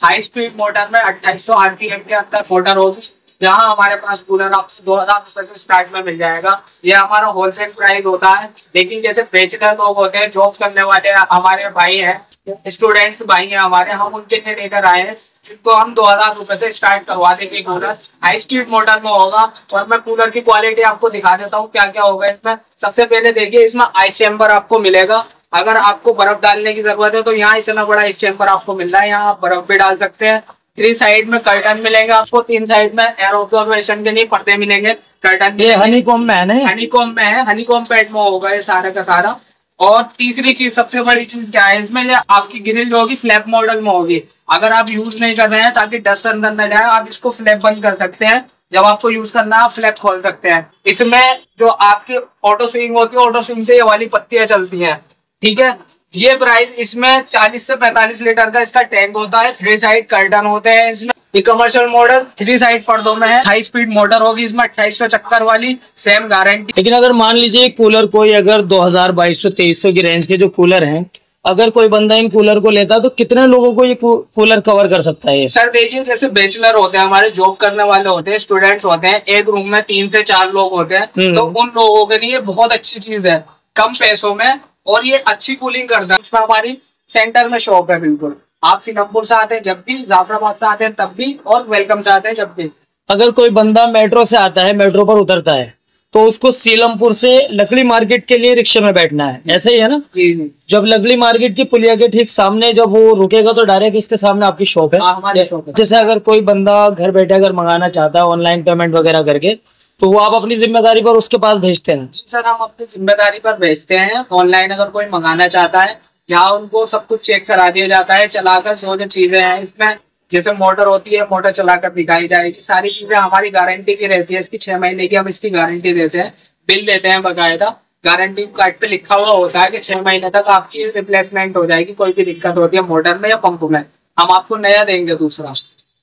High speed motor में 2800 RPM के अंदर मोटर होगी। जहां हमारे पास कूलर आपको 2000 से स्टार्ट में मिल जाएगा। ये हमारा होलसेल प्राइस होता है, लेकिन जैसे बेचकर लोग होते हैं, जॉब करने वाले हमारे भाई हैं, स्टूडेंट्स भाई हैं हमारे, हम उनके लिए लेकर आए हैं। तो हम 2000 से स्टार्ट करवा देंगे कूलर। हाई स्पीड मोटर में होगा। और मैं कूलर की क्वालिटी आपको दिखा देता हूँ क्या क्या होगा इसमें। सबसे पहले देखिए, इसमें आइस चैम्बर आपको मिलेगा। अगर आपको बर्फ डालने की जरूरत है तो यहाँ इतना बड़ा इस चैम्बर आपको मिल रहा है, यहाँ आप बर्फ भी डाल सकते हैं। 3 साइड में कर्टन मिलेंगे आपको, 3 साइड में एयर ऑब्जर्वेशन के लिए पर्दे मिलेंगे, कर्टन। ये हनीकॉम्ब में है ना? हनीकॉम्ब में है, हनीकॉम्ब पैड में होगा ये सारा का सारा। और तीसरी चीज, सबसे बड़ी चीज क्या है इसमें, ये आपकी ग्रिल जो होगी फ्लैप मॉडल में होगी। अगर आप यूज नहीं कर रहे हैं ताकि डस्ट अंदर न जाए, आप इसको फ्लैप बंद कर सकते हैं। जब आपको यूज करना है आप फ्लैप खोल सकते हैं। इसमें जो आपकी ऑटो स्विंग होती है, ऑटो स्विंग से ये वाली पत्तियां चलती हैं, ठीक है। ये प्राइस इसमें 40 से 45 लीटर का इसका टैंक होता है। 3 साइड कर्टन होते हैं इसमें। ये कमर्शियल मॉडल 3 साइड पर्दों में है। हाई स्पीड मोटर होगी इसमें 2800 चक्कर वाली, सेम गारंटी। लेकिन अगर मान लीजिए कूलर कोई अगर 2000, 2200, 2300 की रेंज के जो कूलर हैं, अगर कोई बंदा इन कूलर को लेता है तो कितने लोगों को ये कूलर कवर कर सकता है? सर देखिए, जैसे बैचलर होते हैं हमारे, जॉब करने वाले होते हैं, स्टूडेंट्स होते हैं, एक रूम में 3 से 4 लोग होते हैं, तो उन लोगों के लिए बहुत अच्छी चीज है, कम पैसों में। और ये अच्छी कूलिंग करता है। इसमें हमारी सेंटर में शॉप है बिल्कुल। आप सीलमपुर से आते हैं जब भी, जाफराबाद से आते हैं तब भी, और वेलकम से आते हैं जब भी। अगर कोई बंदा मेट्रो से आता है, मेट्रो पर उतरता है, तो उसको सीलमपुर से लकड़ी मार्केट के लिए रिक्शे में बैठना है, ऐसे ही है ना? जी। जब लकड़ी मार्केट की पुलिया के ठीक सामने जब वो रुकेगा तो डायरेक्ट इसके सामने आपकी शॉप है। हमारी शॉप है। जैसे अगर कोई बंदा घर बैठे अगर मंगाना चाहता है ऑनलाइन पेमेंट वगैरह करके, तो वो आप अपनी जिम्मेदारी पर उसके पास भेजते हैं? सर हम अपनी जिम्मेदारी पर भेजते हैं। ऑनलाइन अगर कोई मंगाना चाहता है, यहाँ उनको सब कुछ चेक करा दिया जाता है, चलाकर जो जो चीजें हैं इसमें, जैसे मोटर होती है, मोटर चलाकर दिखाई जाएगी। सारी चीजें हमारी गारंटी की रहती है। इसकी 6 महीने की हम इसकी गारंटी देते हैं, बिल देते हैं बकायदा। गारंटी कार्ड पे लिखा हुआ होता है कि 6 महीने तक आपकी रिप्लेसमेंट हो जाएगी। कोई भी दिक्कत होती है मोटर में या पंप में, हम आपको नया देंगे दूसरा।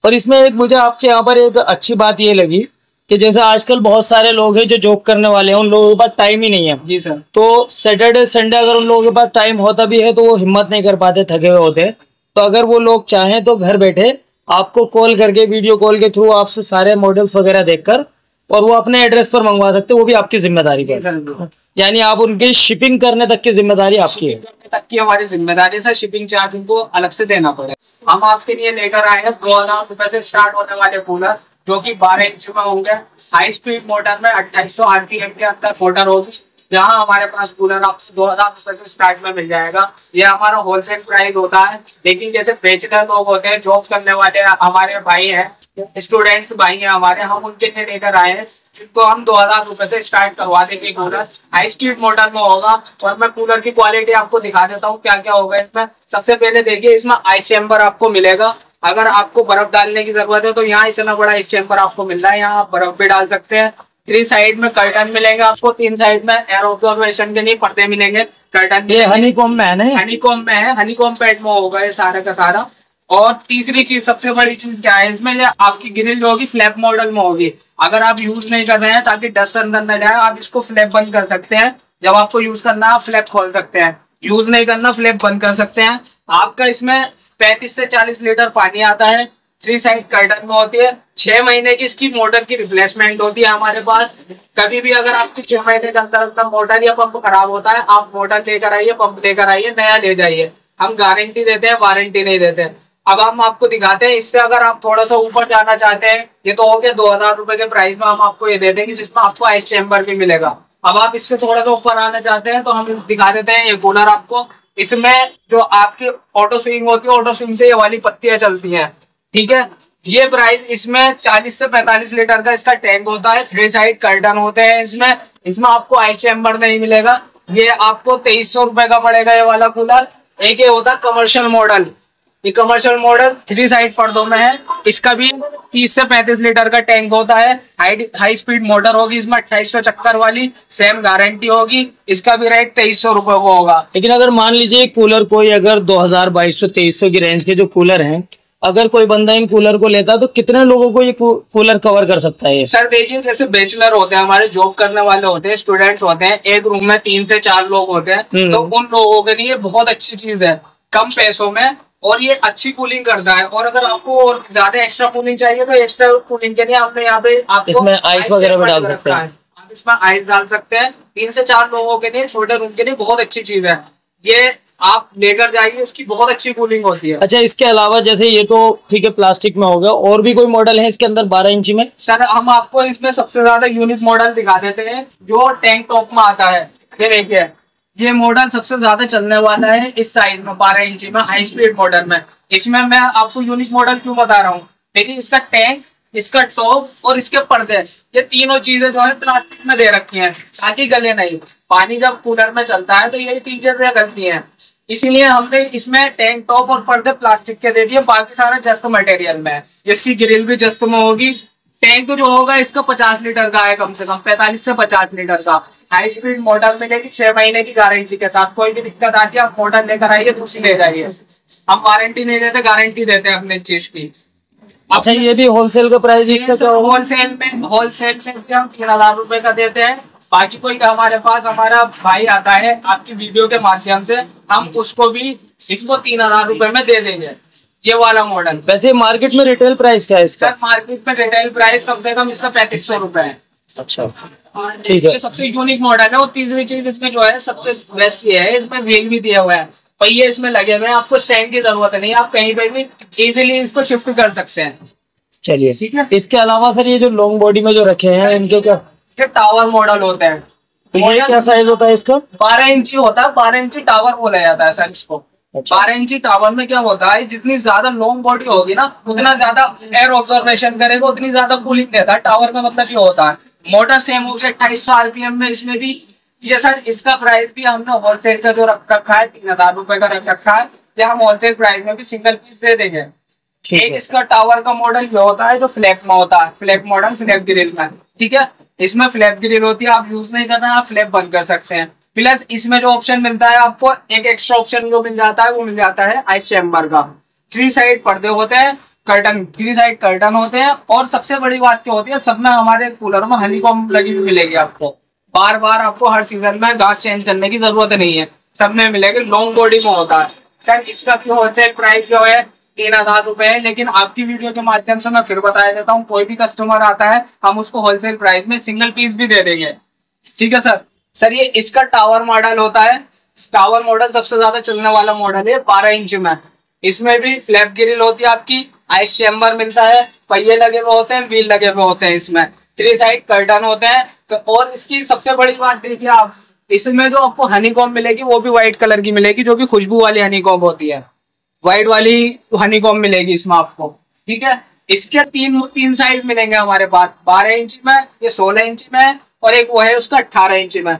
और इसमें एक मुझे आपके यहाँ पर एक अच्छी बात ये लगी कि जैसे आजकल बहुत सारे लोग हैं जो जॉब करने वाले हैं, उन लोगों के पास टाइम ही नहीं है। जी सर। तो सैटरडे संडे अगर उन लोगों के पास टाइम होता भी है तो वो हिम्मत नहीं कर पाते, थके हुए होते हैं। तो अगर वो लोग चाहें तो घर बैठे आपको कॉल करके, वीडियो कॉल के थ्रू आपसे सारे मॉडल्स वगैरह देखकर, और वो अपने एड्रेस पर मंगवा सकते हैं, वो भी आपकी जिम्मेदारी पर। यानी आप उनकी शिपिंग करने तक की जिम्मेदारी आपकी है? तक की हमारी जिम्मेदारी है। शिपिंग चार्ज उनको अलग से देना पड़ेगा। हम आपके लिए लेकर आए हैं 2000 से स्टार्ट होने वाले कूलर, जो कि 12 इंच में होंगे। हाई स्पीड मोटर में 2800 आरपीएम के अंदर मोटर होगी। जहां हमारे पास कूलर आपको 2000 से स्टार्ट में मिल जाएगा। ये हमारा होलसेल प्राइस होता है, लेकिन जैसे बेचकर लोग होते हैं, जॉब करने वाले हमारे भाई हैं, स्टूडेंट्स भाई हैं हमारे, हम उनके लिए लेकर आए हैं। तो हम 2000 से स्टार्ट करवा देंगे कूलर। हाई स्पीड मोटर में होगा। और मैं कूलर की क्वालिटी आपको दिखा देता हूँ क्या क्या होगा इसमें। सबसे पहले देखिए, इसमें आइस चैम्बर आपको मिलेगा। अगर आपको बर्फ डालने की जरूरत है तो यहाँ इतना बड़ा इस चैम्बर आपको मिल रहा है, यहाँ आप बर्फ भी डाल सकते हैं। 3 साइड में कर्टन मिलेंगे आपको, 3 साइड में एयर ऑब्जर्वेशन के लिए पर्दे मिलेंगे, कर्टन। ये हनीकॉम्ब में है ना? हनीकॉम्ब में है, हनीकॉम्ब पैड में होगा ये सारा का सारा। और तीसरी चीज, सबसे बड़ी चीज क्या है इसमें, ये आपकी ग्रिल जो होगी फ्लैप मॉडल में होगी। अगर आप यूज नहीं कर रहे हैं ताकि डस्ट अंदर न जाए, आप इसको फ्लैप बंद कर सकते हैं। जब आपको यूज करना है आप फ्लैप खोल सकते हैं, यूज नहीं करना फ्लैप बंद कर सकते हैं। आपका इसमें 35 से 40 लीटर पानी आता है। 3 साइड कर्टन में होती है। 6 महीने की इसकी मोटर की रिप्लेसमेंट होती है हमारे पास। कभी भी अगर आपकी 6 महीने के अंदर मोटर या पंप खराब होता है, आप मोटर लेकर आइए, पंप लेकर आइए, नया ले जाइए। हम गारंटी देते हैं, वारंटी नहीं देते। अब हम आपको दिखाते हैं। इससे अगर आप थोड़ा सा ऊपर जाना चाहते हैं, ये तो हो गया 2000 रुपए के प्राइस में, हम आपको ये दे देंगे जिसमें आपको आइस चैम्बर भी मिलेगा। अब आप इससे थोड़ा सा ऊपर आना चाहते हैं तो हम दिखा देते हैं ये कूलर आपको। इसमें जो आपकी ऑटो स्विंग होती है, ऑटो स्विंग से ये वाली पत्तियां चलती हैं, ठीक है। ये प्राइस इसमें 40 से 45 लीटर का इसका टैंक होता है। 3 साइड कर्टन होते हैं इसमें आपको आइस चैम्बर नहीं मिलेगा। ये आपको 2300 रुपए का पड़ेगा ये वाला कूलर। एक ये होता है कमर्शियल मॉडल। ये कमर्शियल मॉडल 3 साइड पर्दों में है। इसका भी 30 से 35 लीटर का टैंक होता है। हाई स्पीड मोटर होगी इसमें 2800 चक्कर वाली, सेम गारंटी होगी। इसका भी रेट 2300 रुपए को होगा। लेकिन अगर मान लीजिए कूलर कोई अगर 2000, 2200, 2300 की रेंज के जो कूलर हैं, अगर कोई बंदा इन कूलर को लेता है तो कितने लोगों को ये कूलर कवर कर सकता है? सर देखिए, जैसे बैचलर होते हैं हमारे, जॉब करने वाले होते हैं, स्टूडेंट्स होते हैं, एक रूम में 3 से 4 लोग होते हैं, तो उन लोगों के लिए बहुत अच्छी चीज है, कम पैसों में। और ये अच्छी कूलिंग करता है। और अगर आपको और ज्यादा एक्स्ट्रा कूलिंग चाहिए तो एक्स्ट्रा कूलिंग के लिए हमने यहाँ पे आपको इसमें आइस वगैरह भी डाल सकते हैं। आप इसमें आइस डाल सकते हैं। 3 से 4 लोगों के लिए, छोटे रूम के लिए बहुत अच्छी चीज है ये। आप लेकर जाइए, इसकी बहुत अच्छी कूलिंग होती है। अच्छा, इसके अलावा जैसे ये तो ठीक है प्लास्टिक में होगा, और भी कोई मॉडल है इसके अंदर 12 इंची में? सर हम आपको इसमें सबसे ज्यादा यूनिक मॉडल दिखा देते हैं जो टैंक टॉप में आता है। ये देखिए, ये मॉडल सबसे ज्यादा चलने वाला है इस साइज में, 12 इंची में, हाई स्पीड मॉडल में। इसमें मैं आपको यूनिक मॉडल क्यों बता रहा हूँ, देखिए इसका टैंक, इसका टॉप और इसके पर्दे, ये तीनों चीजें जो है प्लास्टिक में दे रखी हैं ताकि गले नहीं। पानी जब कूलर में चलता है तो ये चीजें से गलती है, इसीलिए हमने इसमें टैंक टॉप और पर्दे प्लास्टिक के दे दिए, बाकी सारा जस्त मटेरियल में है। इसकी ग्रिल भी जस्त में होगी। टैंक जो होगा इसका 50 लीटर का है, कम से कम 45 से 50 लीटर का। हाई स्पीड मोटर मिलेगी, 6 महीने की गारंटी के साथ। कोई भी दिक्कत आती है आप मोटर लेकर आइए, दूसरी ले जाइए। हम वारंटी नहीं देते, गारंटी देते हैं अपने चीज की। अच्छा, ये भी होलसेल का प्राइस इसका क्या होगा? होलसेल में भी हम 3000 रुपए का देते हैं। बाकी कोई हमारे पास हमारा भाई आता है आपकी वीडियो के माध्यम से, हम उसको भी इसको 3000 रुपए में दे देंगे ये वाला मॉडल। वैसे मार्केट में रिटेल प्राइस क्या है इसका? मार्केट में रिटेल प्राइस कम से कम इसका 3500 रुपए है। अच्छा, ठीक है। सबसे यूनिक मॉडल है। और तीसरी चीज इसमें जो है सबसे बेस्ट ये है, इसमें व्हील भी दिया हुआ है, पहिए इसमें लगे हुए हैं, आपको स्टैंड की जरूरत नहीं, आप कहीं पे भी इजीली इसको शिफ्ट कर सकते हैं। चलिए ठीक है। इसके अलावा फिर ये जो लॉन्ग बॉडी में जो रखे हैं इनके क्या? ये टावर मॉडल होता है। तो ये क्या साइज होता है इसका? 12 इंची होता है, 12 इंची टावर बोला जाता है सर इसको। अच्छा। 12 इंची टावर में क्या होता है, जितनी ज्यादा लॉन्ग बॉडी होगी ना उतना ज्यादा एयर ऑब्जर्वेशन करेगा, उतनी ज्यादा कूलिंग देता है। टावर का मतलब ये होता है। मोटर सेम हो गया 2800 RPM में, इसमें भी ये सर इसका प्राइस भी हमने होलसेल का जो रख रखा है 3000 रुपए का रख रखा है। ये हम होलसेल प्राइस में भी सिंगल पीस दे देंगे। एक इसका टावर का मॉडल ये होता है जो फ्लैप में होता है, फ्लैप मॉडल, फ्लैप ग्रिल में। ठीक है, इसमें फ्लैप ग्रिल होती है, आप यूज नहीं करना, आप फ्लैप बंद कर सकते हैं। प्लस इसमें जो ऑप्शन मिलता है आपको, एक एक्स्ट्रा ऑप्शन जो मिल जाता है वो मिल जाता है आइस चैम्बर का। 3 साइड पर्दे होते हैं, कर्टन, 3 साइड कर्टन होते हैं। और सबसे बड़ी बात क्या होती है, सब में हमारे कूलर में हनीकॉम्ब लगी हुई मिलेगी आपको। बार बार आपको हर सीजन में घास चेंज करने की जरूरत नहीं है, सब में मिलेगी। लॉन्ग बॉडी में होता है। सर इसका होलसेल प्राइस जो है 3000 रुपए है, लेकिन आपकी वीडियो के माध्यम से मैं फिर बता देता हूँ, कोई भी कस्टमर आता है हम उसको होलसेल प्राइस में सिंगल पीस भी दे देंगे। ठीक है सर। सर ये इसका टावर मॉडल होता है। टावर मॉडल सबसे ज्यादा चलने वाला मॉडल है, 12 इंच में। इसमें भी फ्लैप ग्रिल होती है आपकी, आइस चैम्बर मिलता है, पहिए लगे हुए होते हैं, व्हील लगे हुए होते हैं, इसमें 3 साइड कर्टन होते हैं। और इसकी सबसे बड़ी बात देखिए आप, इसमें जो आपको हनीकॉम्ब मिलेगी वो भी व्हाइट कलर की मिलेगी, जो कि खुशबू वाली हनीकॉम्ब होती है। व्हाइट वाली हनीकॉम्ब मिलेगी इसमें आपको। ठीक है, इसके तीन साइज मिलेंगे हमारे पास, 12 इंच में, ये 16 इंच में, और एक वो है उसका 18 इंच में।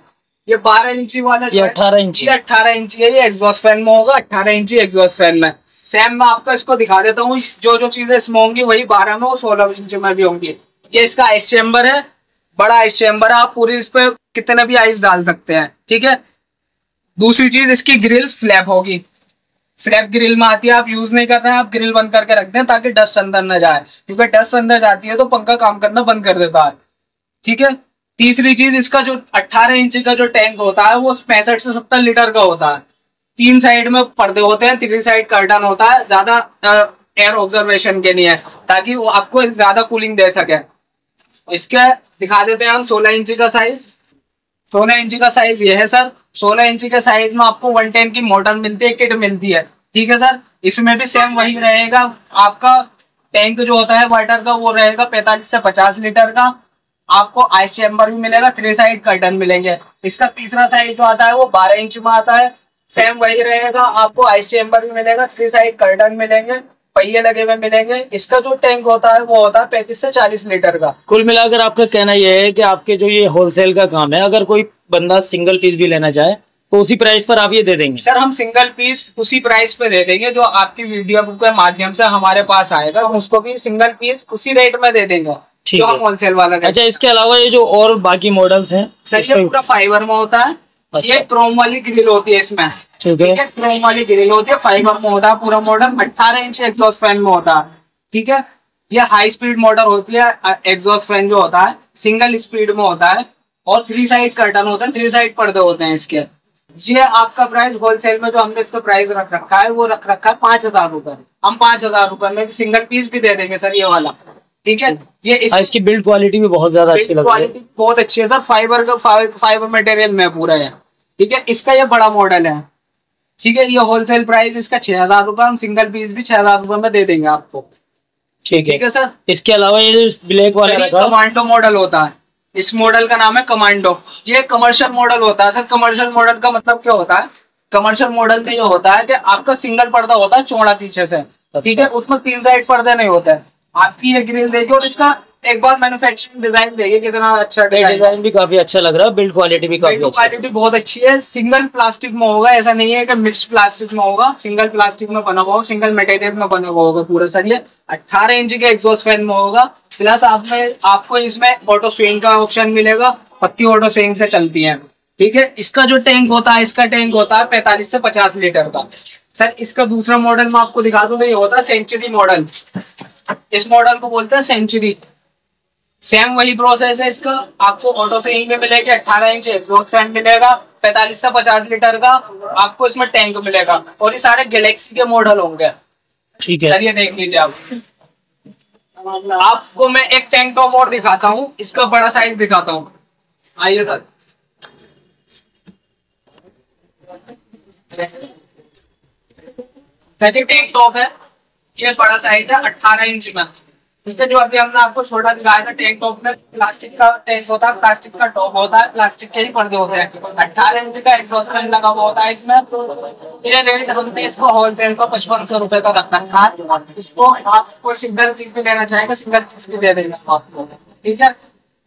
ये 12 इंची वाला ये 18 इंची, ये 18 इंची है। ये एग्जॉस्ट फैन में होगा, 18 इंची एग्जॉस्ट फैन में। सेम मैं आपको इसको दिखा देता हूँ, जो चीजें इसमें होंगी वही 12 में और 16 इंच में भी होंगी। ये इसका आइस चैम्बर है, बड़ा आइस चैम्बर है, आप पूरी इस पे कितने भी आइस डाल सकते हैं। ठीक है, दूसरी चीज इसकी ग्रिल फ्लैप होगी, फ्लैप ग्रिल में आती है, आप यूज नहीं कर रहे हैं, आप ग्रिल बंद करके रख दें ताकि डस्ट अंदर न जाए, क्योंकि डस्ट अंदर जाती है तो पंखा काम करना बंद कर देता है। ठीक है, तीसरी चीज इसका जो 18 इंच का जो टैंक होता है वो 65 से 70 लीटर का होता है। 3 साइड में पर्दे होते हैं, 3 साइड कर्टन होता है, ज्यादा एयर ऑब्जर्वेशन के लिए है, ताकि वो आपको ज्यादा कूलिंग दे सके। इसके दिखा देते हैं हम 16 इंच का साइज। 16 इंची का साइज ये है सर। 16 इंची के साइज में आपको 110 की मोटर मिलती है, किट मिलती है। ठीक है सर, इसमें भी सेम वही रहेगा। आपका टैंक जो होता है वाटर का वो रहेगा 45 से 50 लीटर का। आपको आइस चैम्बर भी मिलेगा, 3 साइड कर्टन मिलेंगे। इसका तीसरा साइज जो आता है वो 12 इंच में आता है, सेम वही रहेगा। आपको आइस चैम्बर भी मिलेगा, 3 साइड कर्टन मिलेंगे, पहिए लगे हुए मिलेंगे। इसका जो टैंक होता है वो होता है 35 से 40 लीटर का। कुल मिलाकर आपका कहना यह है कि आपके जो ये होलसेल का काम है, अगर कोई बंदा सिंगल पीस भी लेना चाहे तो उसी प्राइस पर आप ये दे देंगे? सर हम सिंगल पीस उसी प्राइस पे दे देंगे, जो आपकी वीडियो के माध्यम से हमारे पास आएगा हम उसको भी सिंगल पीस उसी रेट में दे देंगे जो हम होलसेल वाला। अच्छा, इसके अलावा ये जो और बाकी मॉडल्स हैं, सर ये पूरा फाइबर में होता है। अच्छा। ये क्रोम वाली ग्रिल होती है इसमें। ठीक है, क्रोम वाली ग्रिल होती है, फाइबर में होता है पूरा मॉडल। 18 इंच एग्जॉस्ट फैन में होता है। ठीक है, ये हाई स्पीड मोटर होती है। एग्जॉस्ट फैन जो होता है सिंगल स्पीड में होता है, और 3 साइड कर्टन होते हैं, 3 साइड पर्दे होते हैं इसके। ये आपका प्राइस होलसेल में जो हमने इसका प्राइस रख रखा है वो रख रखा है 5,000 रुपए। हम 5,000 रुपए में सिंगल पीस भी दे देंगे सर, ये वाला। ठीक है, ये इसकी बिल्ड क्वालिटी भी बहुत ज्यादा अच्छी लग रही है। क्वालिटी बहुत अच्छी है सर, फाइबर मटेरियल में पूरा है। ठीक है, इसका ये बड़ा मॉडल है। ठीक है, ये होलसेल प्राइस इसका 6,000 रुपए, हम सिंगल पीस भी 6,000 रुपए में दे देंगे आपको। ठीक है सर। इसके अलावा ये ब्लैक वाला रखा कमांडो मॉडल होता है, इस मॉडल का नाम है कमांडो। ये कमर्शियल मॉडल होता है सर। कमर्शियल मॉडल का मतलब क्या होता है? कमर्शियल मॉडल में ये होता है कि आपका सिंगल पर्दा होता है चौड़ा पीछे से। ठीक है, उसमें 3 साइड पर्दे नहीं होते हैं। आपकी ये ग्रिल देखिए और इसका एक बार मैन्युफैक्चरिंग डिजाइन देखिए, कितना अच्छा डिजाइन भी काफी अच्छा लग रहा है, बिल्ड क्वालिटी भी काफी क्वालिटी बहुत अच्छी है। सिंगल प्लास्टिक में होगा, ऐसा नहीं है कि मिक्स प्लास्टिक में होगा। सिंगल प्लास्टिक में बना हुआ होगा, सिंगल मटेरियल में बना हुआ होगा पूरा सर। ये 18 इंच के एग्जॉस्ट फैन में होगा। प्लस आपको इसमें ऑटो स्विंग का ऑप्शन मिलेगा, पक्की ऑटो स्विंग से चलती है। ठीक है, इसका जो टैंक होता है, इसका टैंक होता है 45 से 50 लीटर का सर। इसका दूसरा मॉडल मैं आपको दिखा दूं तो ये होता है सेंचुरी मॉडल। इस मॉडल को बोलते हैं सेंचुरी। सेम वही प्रोसेस है इसका। आपको ऑटो स्विंग में मिलेगा, 18 इंच एग्जॉस्ट फैन मिलेगा, 45 से 50 लीटर का आपको इसमें टैंक मिलेगा। और ये सारे गैलेक्सी के मॉडल होंगे। ठीक है सर, ये देख लीजिए आप। आपको मैं एक टैंक टॉप और दिखाता हूँ, इसका बड़ा साइज दिखाता हूँ। आइए सर। टैंक टॉप है, ये बड़ा साइज है 18 इंच में। ठीक है, जो अभी हमने आपको छोटा दिखाया था टैंक टॉप में प्लास्टिक का टैंक होता है, प्लास्टिक का टॉप होता है, प्लास्टिक के ही पर्दे होते हैं। 18 इंच का एग्जॉस्ट फैन लगा हुआ होता है इसमें। ये रेट हमने इसको होलसेल का 5500 रुपए का रखा है। इसको आपको सिंगल पीस भी लेना चाहेगा, सिंगल पीस भी दे देगा आपको। ठीक है,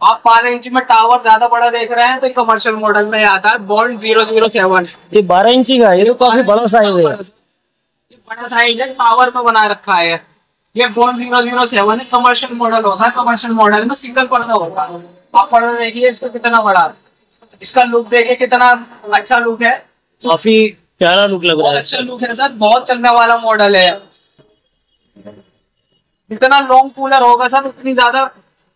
आप 12 इंच में टावर ज्यादा बड़ा देख रहे हैं तो कमर्शियल मॉडल में आता है बॉन्ड 007। ये 12 इंची का, ये तो काफी बड़ा साइज है। बड़ा साइज है, टावर में बना रखा है। ये बॉन्ड 007 है, कमर्शियल मॉडल होता है। कमर्शियल मॉडल में सिंगल पर्दा होता है। आप पर्दा देखिए इसका कितना बड़ा, इसका लुक देखिए कितना अच्छा लुक है, काफी प्यारा लुक लग रहा है। अच्छा लुक है सर, बहुत चलने वाला मॉडल है। जितना लॉन्ग कूलर होगा सर उतनी ज्यादा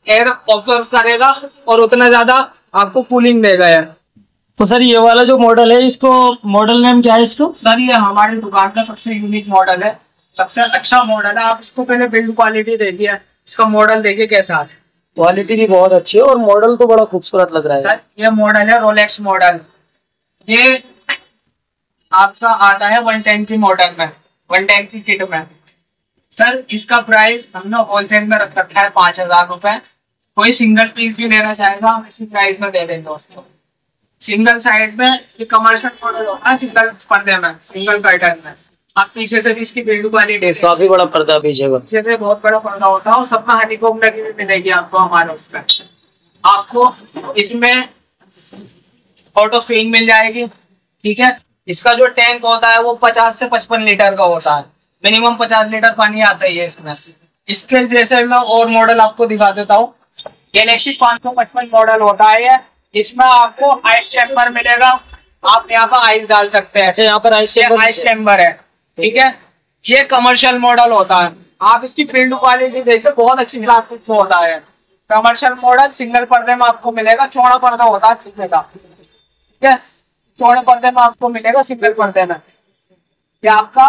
एयर ऑब्जर्व करेगा और उतना ज्यादा आपको कूलिंग देगा यार। तो सर ये वाला जो मॉडल है, इसको मॉडल नेम क्या है इसको? सर ये हमारी दुकान का सबसे यूनिक मॉडल है, सबसे अच्छा मॉडल है। आप इसको पहले बिल्ड क्वालिटी देखिए, इसका मॉडल देखिए कैसा है। क्वालिटी भी बहुत अच्छी है और मॉडल तो बड़ा खूबसूरत लग रहा है सर। ये मॉडल है रोलेक्स मॉडल। ये आपका आता है 110 की मॉडल में, 110 की किट में। सर इसका प्राइस हमने होलसेल में रख रखा है 5,000 रुपए। कोई सिंगल पीस भी लेना चाहेगा हम इसी प्राइस में दे देंगे उसको। सिंगल साइड में ये कमर्शियल मॉडल होता है, सिंगल पर्दे में, सिंगल कर्टन में। आप पीछे से भी इसकी बिल्ड क्वालिटी काफी बड़ा पर्दा पीछे से बहुत बड़ा पर्दा होता है और सब में हनीकॉम लगी हुई मिलेगी आपको हमारे उसमें। आपको इसमें ऑटो स्विंग मिल जाएगी। ठीक है, इसका जो टैंक होता है वो 50 से 55 लीटर का होता है। मिनिमम 50 लीटर पानी आता ही है इसमें। इसके जैसे मैं और मॉडल आपको दिखा देता हूँ। गैलेक्सी 555 मॉडल होता है। इसमें आपको आइस चैम्बर मिलेगा, आप यहाँ पर आइस डाल सकते हैं। अच्छा, यहाँ पर आइस चैम्बर है। ठीक है, ये कमर्शियल मॉडल होता है। आप इसकी बिल्ड क्वालिटी देखिए, बहुत अच्छी प्लास्टिक में होता है। कमर्शियल मॉडल सिंगल पर्दे में आपको मिलेगा, चौड़ा पर्दा होता है पीछे का। ठीक है, चौड़े पर्दे में आपको मिलेगा, सिंगल पर्दे में। ये आपका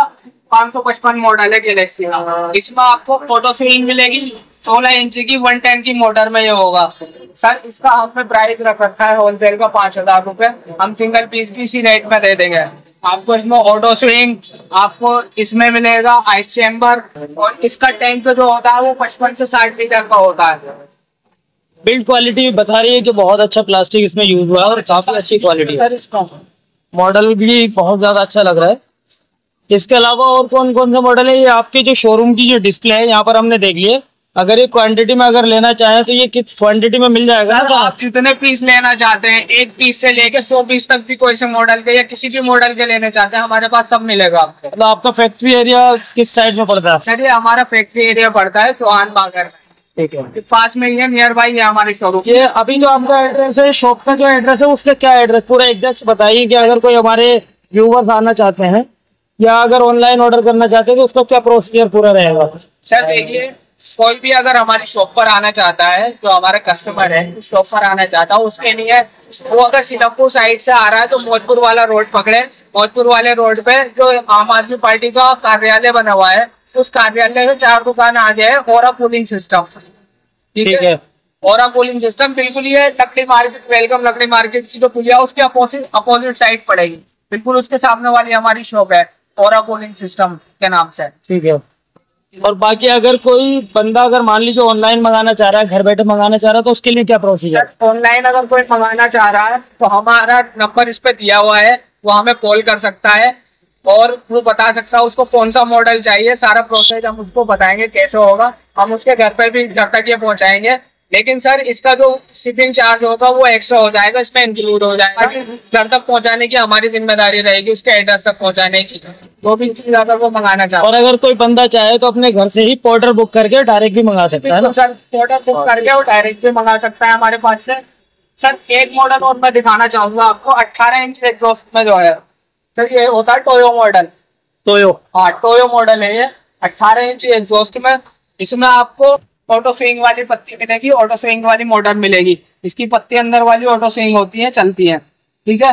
555 मॉडल है गैलेक्सी का। इसमें आपको फोटो स्विंग मिलेगी, 16 इंच की 110 की मोटर में ये होगा। सर इसका हमने प्राइस रख रखा है होलसेल का 5,000 रुपए। हम सिंगल पीस की इसी रेट में दे देंगे आपको। इसमें ऑटो स्विंग आपको इसमें मिलेगा, आइस चैम्बर, और इसका टैंक जो होता है वो 55 से 60 लीटर का होता है। बिल्ड क्वालिटी बता रही है कि बहुत अच्छा प्लास्टिक इसमें यूज हुआ है और काफी अच्छी क्वालिटी है। इसका मॉडल भी बहुत ज्यादा अच्छा लग रहा है। इसके अलावा और कौन कौन सा मॉडल है? ये आपके जो शोरूम की जो डिस्प्ले है यहाँ पर हमने देख लिए। अगर ये क्वांटिटी में अगर लेना चाहे तो ये किस क्वांटिटी में मिल जाएगा? तो आप जितने पीस लेना चाहते हैं, 1 पीस से लेके 100 पीस तक भी, कोई से मॉडल के या किसी भी मॉडल के लेने चाहते हैं, हमारे पास सब मिलेगा आपको। मतलब आपका फैक्ट्री एरिया किस साइड में पड़ता है? सर ये हमारा फैक्ट्री एरिया पड़ता है चौहान बागर। ठीक है, पास में ही है, नियर बाई है हमारे शोरूम। ये अभी जो आपका एड्रेस है, शॉप का जो एड्रेस है, उसका क्या एड्रेस पूरा एग्जैक्ट बताइए कि अगर कोई हमारे व्यूवर्स आना चाहते हैं या अगर ऑनलाइन ऑर्डर करना चाहते हैं तो उसका क्या प्रोसीजर पूरा रहेगा? सर देखिए, कोई भी अगर हमारी शॉप पर आना चाहता है, जो हमारा कस्टमर है शॉप पर आना चाहता है, उसके लिए वो अगर सीलमपुर साइड से आ रहा है तो मौजपुर वाला रोड पकड़े। मौजपुर वाले रोड पे जो आम आदमी पार्टी का कार्यालय बना हुआ है, उस कार्यालय से 4 दुकान आगे है ओरा कूलिंग सिस्टम। ठीक है, ओरा कूलिंग सिस्टम बिल्कुल ये लकड़ी मार्केट, वेलकम लकड़ी मार्केट की जो पुलिया उसके अपोजिट साइड पड़ेगी, बिल्कुल उसके सामने वाली हमारी शॉप है ओरा कूलिंग सिस्टम के नाम से। ठीक है। और बाकी अगर कोई बंदा अगर मान लीजिए ऑनलाइन मंगाना चाह रहा है, घर बैठे मंगाना चाह रहा है, तो उसके लिए क्या प्रोसीजर? ऑनलाइन अगर कोई मंगाना चाह रहा है तो हमारा नंबर इस पे दिया हुआ है, वो हमें कॉल कर सकता है और वो बता सकता है उसको कौन सा मॉडल चाहिए। सारा प्रोसेस हम उसको बताएंगे कैसे होगा, हम उसके घर पे भी घर तक ये पहुंचाएंगे। लेकिन सर इसका जो शिपिंग चार्ज होगा वो एक्स्ट्रा हो जाएगा, इसमें इंक्लूड हो जाएगा। घर तक पहुंचाने की हमारी जिम्मेदारी रहेगी, उसके एड्रेस तक पहुंचाने की, वो भी चीज अगर वो मंगाना चाहे। और अगर कोई बंदा चाहे तो अपने घर से ही पोर्टर बुक करके डायरेक्ट भी मंगा सकता है ना? सर पोर्टर बुक करके वो डायरेक्ट भी मंगा सकता है हमारे पास से। सर एक मॉडल और मैं दिखाना चाहूंगा आपको, 18 इंच एग्जॉस्ट में जो है सर, ये होता है टोयो मॉडल। टोयो? हाँ, टोयो मॉडल है ये, 18 इंच एग्जॉस्ट में। इसमें आपको ऑटो स्विंग वाली पत्ती मिलेगी, ऑटो स्विंग वाली मोटर मिलेगी। इसकी पत्ती अंदर वाली ऑटो स्विंग होती है, चलती है। ठीक है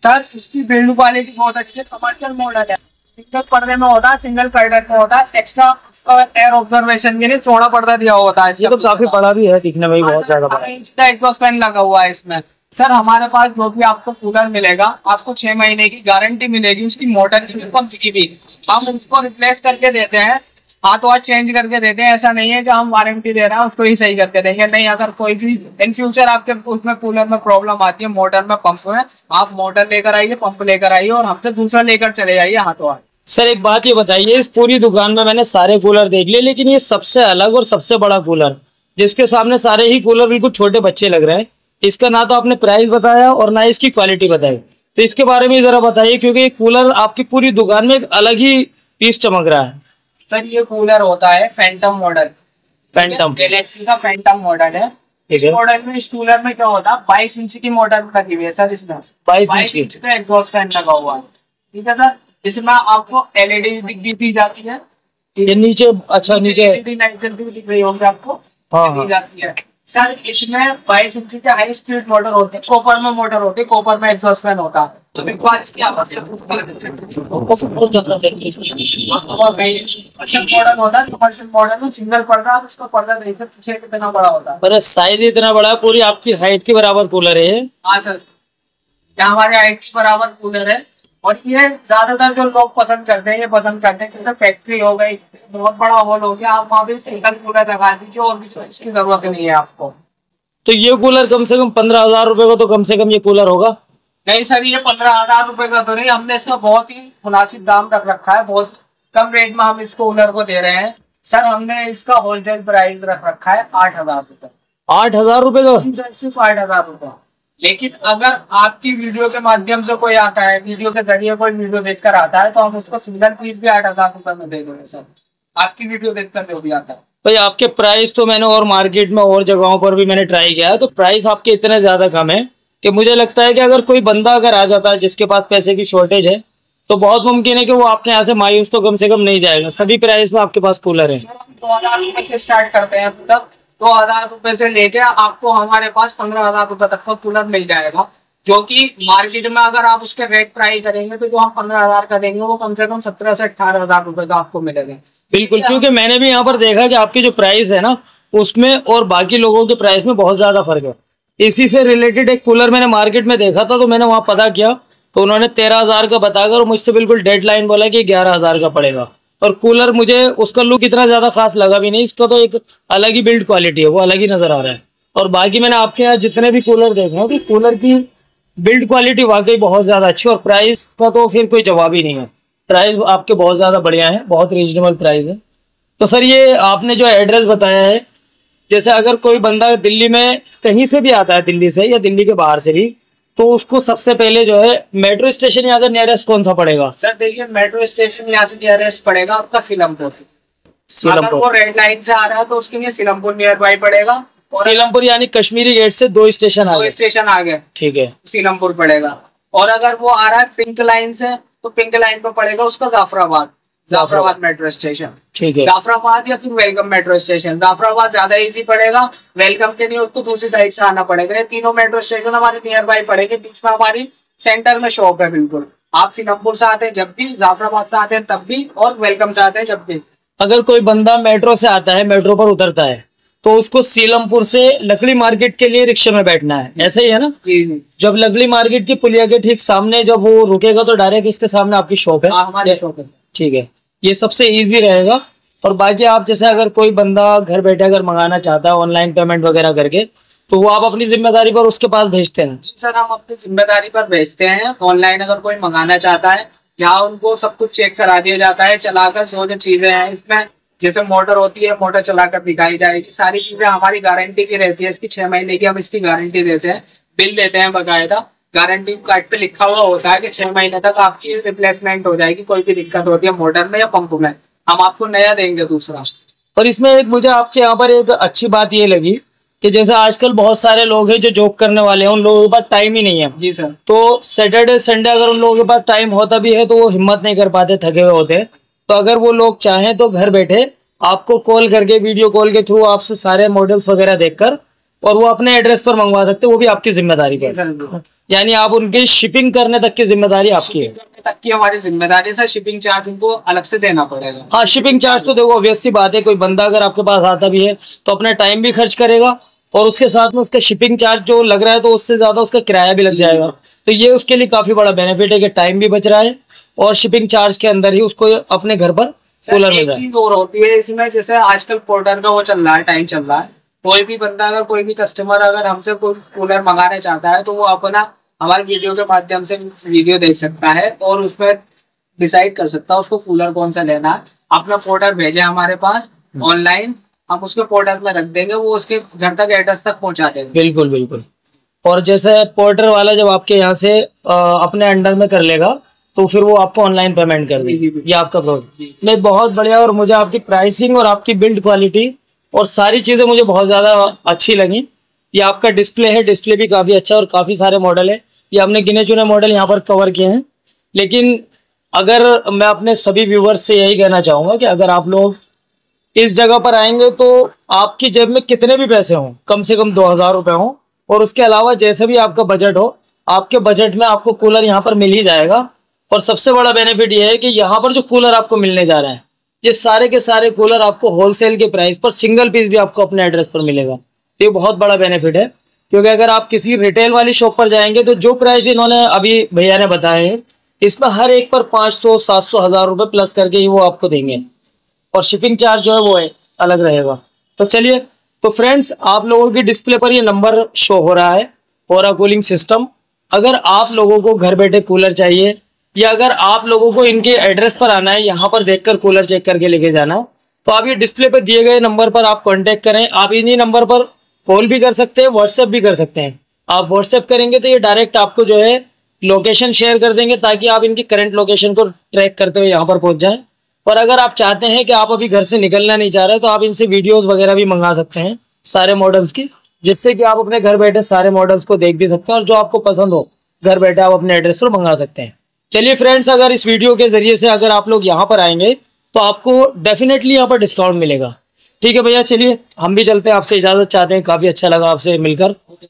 सर, इसकी बिल्ड क्वालिटी बहुत अच्छी है, कमर्शियल मॉडल है। सिंगल पर्दे में होता है, सिंगल कर्टन में होता है, एक्स्ट्रा एयर ऑब्जर्वेशन के लिए चौड़ा पर्दा दिया होता है। ये तो काफी बड़ा भी है दिखने में, बहुत ज्यादा बड़ा। इंच का एग्जॉस्ट फैन लगा हुआ है इसमें। सर हमारे पास जो भी आपको कूलर मिलेगा, आपको 6 महीने की गारंटी मिलेगी उसकी, मोटर की पंप की भी। हम उसको रिप्लेस करके देते हैं, हाथों हाथ चेंज करके देते हैं। ऐसा नहीं है कि हम वारंटी दे रहे हैं उसको ही सही करके देंगे, नहीं। अगर कोई भी इन फ्यूचर आपके उसमें कूलर में प्रॉब्लम आती है, मोटर में, पंप में, आप मोटर लेकर आइए, पंप लेकर आइए और हमसे दूसरा लेकर चले जाइए हाथों हाथ। सर एक बात ये बताइए, इस पूरी दुकान में मैंने सारे कूलर देख लिए, लेकिन ये सबसे अलग और सबसे बड़ा कूलर, जिसके सामने सारे ही कूलर बिल्कुल छोटे बच्चे लग रहे हैं, इसका ना तो आपने प्राइस बताया और ना इसकी क्वालिटी बताई। तो इसके बारे में जरा बताइए, क्योंकि ये कूलर आपकी पूरी दुकान में एक अलग ही पीस चमक रहा है। सर ये कूलर होता है फैंटम मॉडल, फैंटम गैलेक्सी का फैंटम मॉडल है। इस मॉडल में, इस कूलर में क्या होता है, 22 इंच की मोटर लगी हुई है सर। इसमें 22 इंच का एग्जॉस्ट फैन लगा हुआ है। ठीक है सर, इसमें आपको एलईडी दी जाती है। ये नीचे, अच्छा नीचे लाइट जलती हुई दिख रही होगी आपको, दी जाती है। सर इसमें 22 इंच की हाई स्पीड मोटर होती है, कॉपर में मोटर होती है, कॉपर में एग्जॉस्ट फैन होता है। तो एक बार इसकी अच्छा मॉडल होता है, कमर्शियल मॉडल में सिंगल पर्दा, आप इसका पर्दा देखिए पीछे कितना बड़ा होता है। पर साइज इतना बड़ा है, पूरी आपकी हाइट के बराबर कूलर है। हाँ सर, यहाँ हमारे हाइट के बराबर कूलर है। और ये ज्यादातर जो लोग पसंद करते हैं, ये पसंद करते हैं क्योंकि फैक्ट्री हो गई, बहुत बड़ा हॉल हो गया, आप वहाँ पे सिंगल कूलर लगा दीजिए और भी इसकी जरूरत नहीं है आपको। तो ये कूलर कम से कम 15,000 रुपए का तो कम से कम ये कूलर होगा? नहीं सर, ये 15,000 रुपए का तो नहीं, हमने इसका बहुत ही मुनासिब दाम रख रखा है, बहुत कम रेट में हम इस कूलर को दे रहे हैं। सर हमने इसका होलसेल प्राइस रख रखा है 8,000 रुपए। 8,000 रुपए का? सिर्फ 8,000 रुपए। लेकिन अगर आपकी वीडियो के माध्यम से कोई आता है, वीडियो के जरिए कोई वीडियो देखकर आता है, तो हम उसको सिंगल पीस भी 8,000 रुपए में दे देंगे सर, आपकी वीडियो देखकर जो भी आता है। भाई आपके प्राइस तो मैंने और मार्केट में और जगहों पर भी मैंने ट्राई किया है, तो प्राइस आपके इतने ज्यादा कम है कि मुझे लगता है कि अगर कोई बंदा अगर आ जाता है जिसके पास पैसे की शॉर्टेज है, तो बहुत मुमकिन है कि वो आपके यहाँ से मायूस तो कम से कम नहीं जाएगा। सभी प्राइस में आपके पास कूलर है। 2,000 रुपए से स्टार्ट करते हैं, अब तक 2,000 रुपए से लेके आपको हमारे पास 15,000 रुपए तक का कूलर मिल जाएगा, जो कि मार्केट में अगर आप उसके रेट ट्राई करेंगे तो जो हम 15,000 का देंगे वो कम से कम 17 से 18,000 रुपए का आपको मिलेगा। बिल्कुल, क्योंकि मैंने भी यहाँ पर देखा कि आपकी जो प्राइस है ना, उसमें और बाकी लोगों के प्राइस में बहुत ज्यादा फर्क है। इसी से रिलेटेड एक कूलर मैंने मार्केट में देखा था, तो मैंने वहां पता किया तो उन्होंने 13,000 का बताकर मुझसे बिल्कुल डेडलाइन बोला कि 11,000 का पड़ेगा। और कूलर मुझे उसका लुक इतना ज्यादा खास लगा भी नहीं, इसका तो एक अलग ही बिल्ड क्वालिटी है, वो अलग ही नजर आ रहा है। और बाकी मैंने आपके यहाँ जितने भी कूलर देखे हैं, तो कूलर की बिल्ड क्वालिटी वाकई बहुत ज्यादा अच्छी, और प्राइस का तो फिर कोई जवाब ही नहीं है। प्राइस आपके बहुत ज्यादा बढ़िया है, बहुत रीजनेबल प्राइस है। तो सर ये आपने जो एड्रेस बताया है, जैसे अगर कोई बंदा दिल्ली में कहीं से भी आता है, दिल्ली से या दिल्ली के बाहर से भी, तो उसको सबसे पहले जो है मेट्रो स्टेशन या अगर नियरेस्ट कौन सा पड़ेगा? सर देखिए, मेट्रो स्टेशन यहाँ से नियरेस्ट पड़ेगा आपका सीलमपुर। अगर वो रेड लाइन से आ रहा है तो उसके लिए सीलमपुर नियर बाई पड़ेगा। सीलमपुर यानी कश्मीरी गेट से 2 स्टेशन आगे। ठीक है, सीलमपुर पड़ेगा। और अगर वो आ रहा है पिंक लाइन से, तो पिंक लाइन पे पड़ेगा उसका जाफराबाद। Jafrabad metro station. ठीक है, जाफराबाद या फिर वेलकम मेट्रो स्टेशन। जाफराबाद ज्यादा इजी पड़ेगा, वेलकम से नहीं उसको दूसरी साइड से आना पड़ेगा। ये तीनों मेट्रो स्टेशन हमारे नियर बाई पड़ेंगे, बीच में हमारी सेंटर में शॉप है बिल्कुल। आप सीलमपुर से आते हैं जब भी, जाफराबाद से आते हैं तब भी, और वेलकम से आते हैं जब भी। अगर कोई बंदा मेट्रो से आता है, मेट्रो पर उतरता है, तो उसको सीलमपुर से लकड़ी मार्केट के लिए रिक्शे में बैठना है, ऐसे ही है ना? जी। जब लकड़ी मार्केट की पुलिया के ठीक सामने जब वो रुकेगा तो डायरेक्ट इसके सामने आपकी शॉप है। हमारी शॉप है। ठीक है, ये सबसे इजी रहेगा। और बाकी आप जैसे अगर कोई बंदा घर बैठे अगर मंगाना चाहता है ऑनलाइन पेमेंट वगैरह करके, तो वो आप अपनी जिम्मेदारी पर उसके पास भेजते हैं? सर हम अपनी जिम्मेदारी पर भेजते हैं। ऑनलाइन अगर कोई मंगाना चाहता है, यहाँ उनको सब कुछ चेक करा दिया जाता है, चलाकर जो चीजें हैं इसमें, जैसे मोटर होती है, मोटर चलाकर दिखाई जाएगी। सारी चीजें हमारी गारंटी की रहती है, इसकी 6 महीने की हम इसकी गारंटी देते हैं, बिल देते हैं बकायदा। गारंटी कार्ड पे लिखा हुआ होता है कि 6 महीने तक आपकी रिप्लेसमेंट हो जाएगी। कोई भी दिक्कत होती है मोटर में या पंप में, हम आपको नया देंगे दूसरा। और इसमें एक मुझे आपके यहाँ पर एक अच्छी बात ये लगी कि जैसे आजकल बहुत सारे लोग हैं जो जॉब करने वाले हैं, उन लोगों के पास टाइम ही नहीं है। जी सर। तो सैटरडे संडे अगर उन लोगों के पास टाइम होता भी है तो वो हिम्मत नहीं कर पाते, थके हुए होते। तो अगर वो लोग चाहें तो घर बैठे आपको कॉल करके, वीडियो कॉल के थ्रू आपसे सारे मॉडल्स वगैरह देखकर, और वो अपने एड्रेस पर मंगवा सकते हैं, वो भी आपकी जिम्मेदारी पर। यानी आप उनकी शिपिंग करने तक की जिम्मेदारी आपकी है। तक की हमारी जिम्मेदारी है। शिपिंग चार्ज उनको अलग से देना पड़ेगा। हाँ, शिपिंग चार्ज तो देखो ऑब्वियस सी बात है, कोई बंदा अगर आपके पास आता भी है तो अपना टाइम भी खर्च करेगा, और उसके साथ में उसका शिपिंग चार्ज जो लग रहा है तो उससे ज्यादा उसका किराया भी लग जाएगा। तो ये उसके लिए काफी बड़ा बेनिफिट है कि टाइम भी बच रहा है और शिपिंग चार्ज के अंदर ही उसको अपने घर पर कूलर मिल रहा है। चीज और होती है इसमें, जैसे आजकल पोर्टर का वो चल रहा है, टाइम चल रहा है। कोई भी बंदा अगर कोई भी कस्टमर अगर हमसे कोई कूलर मंगाना चाहता है तो वो अपना हमारे वीडियो के माध्यम से वीडियो देख सकता है और उसमें डिसाइड कर सकता है उसको कूलर कौन सा लेना है। अपना पोर्टर भेजे हमारे पास ऑनलाइन, हम उसके पोर्टर में रख देंगे, वो उसके घर तक एड्रेस तक पहुंचा देंगे। बिल्कुल बिल्कुल। और जैसे पोर्टर वाला जब आपके यहाँ से अपने अंडर में कर लेगा तो फिर वो आपको ऑनलाइन पेमेंट कर देगी, ये आपका प्रोडक्ट। नहीं, बहुत बढ़िया। और मुझे आपकी प्राइसिंग और आपकी बिल्ड क्वालिटी और सारी चीज़ें मुझे बहुत ज़्यादा अच्छी लगी। ये आपका डिस्प्ले है, डिस्प्ले भी काफ़ी अच्छा और काफ़ी सारे मॉडल है। ये हमने गिने चुने मॉडल यहाँ पर कवर किए हैं। लेकिन अगर मैं अपने सभी व्यूवर्स से यही कहना चाहूँगा कि अगर आप लोग इस जगह पर आएंगे तो आपकी जेब में कितने भी पैसे हों, कम से कम 2000 रुपये हों, और उसके अलावा जैसे भी आपका बजट हो, आपके बजट में आपको कूलर यहाँ पर मिल ही जाएगा। और सबसे बड़ा बेनिफिट ये है कि यहाँ पर जो कूलर आपको मिलने जा रहे हैं, ये सारे के सारे कूलर आपको होलसेल के प्राइस पर सिंगल पीस भी आपको अपने एड्रेस पर मिलेगा। ये बहुत बड़ा बेनिफिट है, क्योंकि अगर आप किसी रिटेल वाली शॉप पर जाएंगे तो जो प्राइस इन्होंने अभी भैया ने बताए हैं, इसमें हर एक पर 500, 700, 1000 रुपये प्लस करके ही वो आपको देंगे, और शिपिंग चार्ज जो है वो अलग रहेगा। तो चलिए, तो फ्रेंड्स आप लोगों की डिस्प्ले पर ये नंबर शो हो रहा है, ओरा कूलिंग सिस्टम। अगर आप लोगों को घर बैठे कूलर चाहिए, या अगर आप लोगों को इनके एड्रेस पर आना है, यहाँ पर देखकर कूलर चेक करके लेके जाना है, तो आप ये डिस्प्ले पर दिए गए नंबर पर आप कांटेक्ट करें। आप इन्हीं नंबर पर कॉल भी कर सकते हैं, व्हाट्सएप भी कर सकते हैं। आप व्हाट्सएप करेंगे तो ये डायरेक्ट आपको जो है लोकेशन शेयर कर देंगे, ताकि आप इनकी करंट लोकेशन को ट्रैक करते हुए यहाँ पर पहुँच जाएँ। और अगर आप चाहते हैं कि आप अभी घर से निकलना नहीं चाह रहे, तो आप इनसे वीडियोस वगैरह भी मंगा सकते हैं सारे मॉडल्स की, जिससे कि आप अपने घर बैठे सारे मॉडल्स को देख भी सकते हैं, और जो आपको पसंद हो घर बैठे आप अपने एड्रेस पर मंगा सकते हैं। चलिए फ्रेंड्स, अगर इस वीडियो के जरिए से अगर आप लोग यहाँ पर आएंगे तो आपको डेफिनेटली यहाँ पर डिस्काउंट मिलेगा। ठीक है भैया, चलिए हम भी चलते हैं, आपसे इजाज़त चाहते हैं। काफ़ी अच्छा लगा आपसे मिलकर।